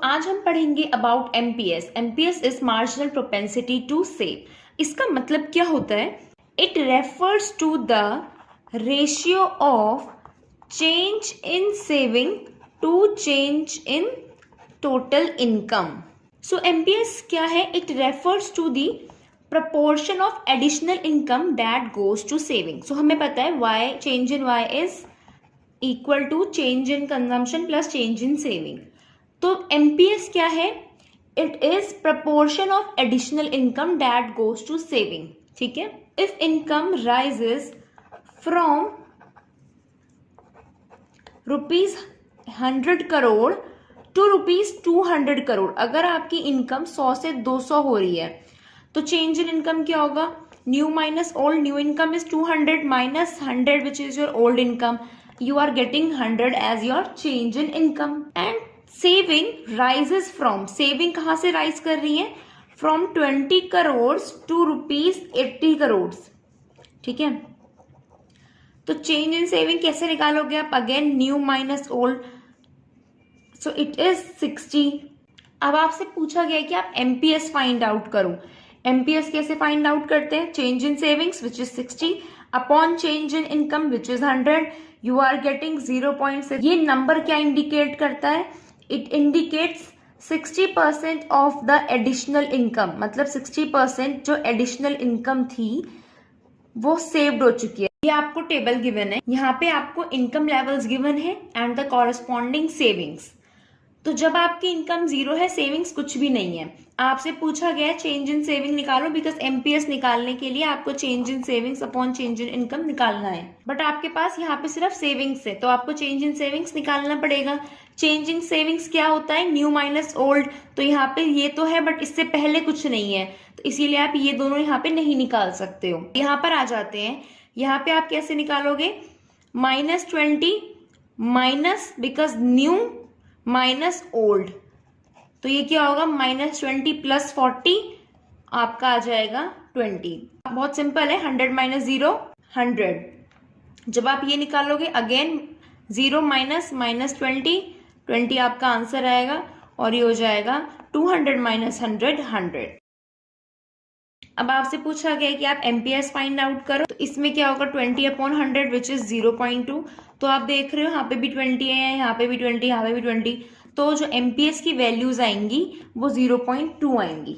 आज हम पढ़ेंगे about MPS. MPS is marginal propensity to save. इसका मतलब क्या होता है? It refers to the ratio of change in saving to change in total income. So MPS क्या है? It refers to the proportion of additional income that goes to saving. So हमें पता है y change in y is equal to change in consumption plus change in saving. तो MPS क्या है? It is proportion of additional income that goes to saving. ठीक है? If income rises from rupees 100 crore to rupees 200 crore, अगर आपकी income 100 से 200 हो रही है तो चेंज इन इनकम क्या होगा? New minus old. New income is 200 minus 100 which is your old income. You are getting 100 as your change in income. And saving rises from, saving कहां से राइज कर रही है? From 20 crore to rupees 80 crore. ठीक है, तो चेंज इन सेविंग कैसे निकालोगे आप? Again new minus old, so it is 60. अब आपसे पूछा गया कि आप एमपीएस फाइंड आउट करो. एमपीएस कैसे फाइंड आउट करते हैं? Change in savings which is 60 upon change in income which is 100. You are getting 0.6. ये नंबर क्या इंडिकेट करता है? It indicates 60% of the additional income. मतलब 60% जो एडिशनल इनकम थी वो सेव्ड हो चुकी है. ये आपको टेबल गिवन है, यहाँ पे आपको इनकम लेवल्स गिवन है एंड द कॉरेस्पॉन्डिंग सेविंग्स. तो जब आपकी इनकम 0 है, सेविंग्स कुछ भी नहीं है, आपसे पूछा गया है चेंज इन सेविंग निकालो. बिकॉज एमपीएस निकालने के लिए आपको change in savings upon change in income निकालना है. बट आपके पास यहाँ पे सिर्फ सेविंग्स है तो आपको चेंज इन सेविंग्स निकालना पड़ेगा. चेंज इन सेविंग्स क्या होता है? New minus old. तो यहाँ पे ये तो है बट इससे पहले कुछ नहीं है, तो इसीलिए आप ये दोनों यहाँ पे नहीं निकाल सकते हो. यहाँ पर आ जाते हैं. यहाँ पे आप कैसे निकालोगे? -20 minus, because new minus old, तो ये क्या होगा? -20 प्लस 40 आपका आ जाएगा 20. बहुत सिंपल है. 100 माइनस 0 100. जब आप ये निकालोगे अगेन 0 माइनस -20 आपका आंसर आएगा और ये हो जाएगा 200 माइनस 100 100. अब आपसे पूछा गया कि आप एमपीएस फाइंड आउट करो, तो इसमें क्या होगा? 20 अपॉन 100 विच इज 0.2. तो आप देख रहे हो यहाँ पे भी 20 है, यहाँ पे भी 20, यहाँ पे भी 20. तो जो एमपीएस की वैल्यूज आएंगी वो 0.2 आएंगी.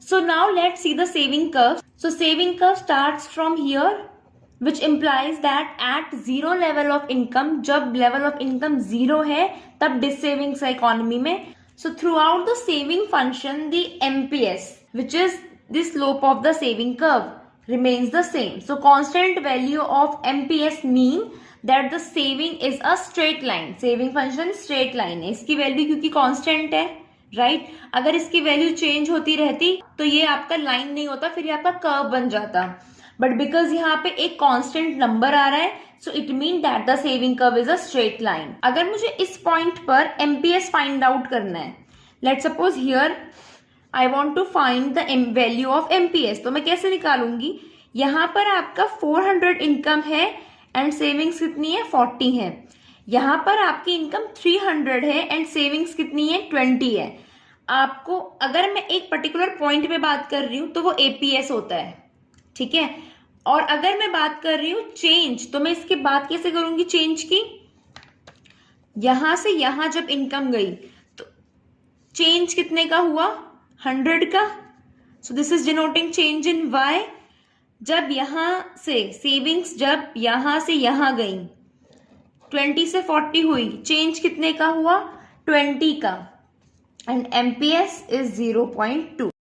So now let's see the saving curve. So saving curve starts from here which implies that at 0 level of income, जब लेवल ऑफ इनकम 0 है तब डिसेविंग्स है इकोनॉमी में. So through out the saving function the MPS which is the slope of the saving curve remains the same. So constant value of MPS mean that the saving is a straight line. Saving function straight line है. इसकी value क्योंकि constant है, right? अगर इसकी value change होती रहती तो ये आपका लाइन नहीं होता, फिर ये आपका कर्व बन जाता. बट बिकॉज यहाँ पे एक कांस्टेंट नंबर आ रहा है, so it mean that the saving curve is a straight line. अगर मुझे इस पॉइंट पर एमपीएस फाइंड आउट करना है, let suppose here I want to find the value of MPS, तो मैं कैसे निकालूंगी? यहाँ पर आपका 400 इनकम है एंड सेविंग्स कितनी है? 40 है. यहाँ पर आपकी इनकम 300 है एंड सेविंग्स कितनी है? 20 है. आपको अगर मैं एक पर्टिकुलर पॉइंट पे बात कर रही हूं तो वो एपीएस होता है, ठीक है? और अगर मैं बात कर रही हूं चेंज, तो मैं इसके बात कैसे करूंगी चेंज की? यहां से यहां जब इनकम गई तो चेंज कितने का हुआ? 100 का. So this is denoting change in y. जब यहां से सेविंग्स जब यहां से यहां गई 20 से 40 हुई, चेंज कितने का हुआ? 20 का. And MPS is 0.2.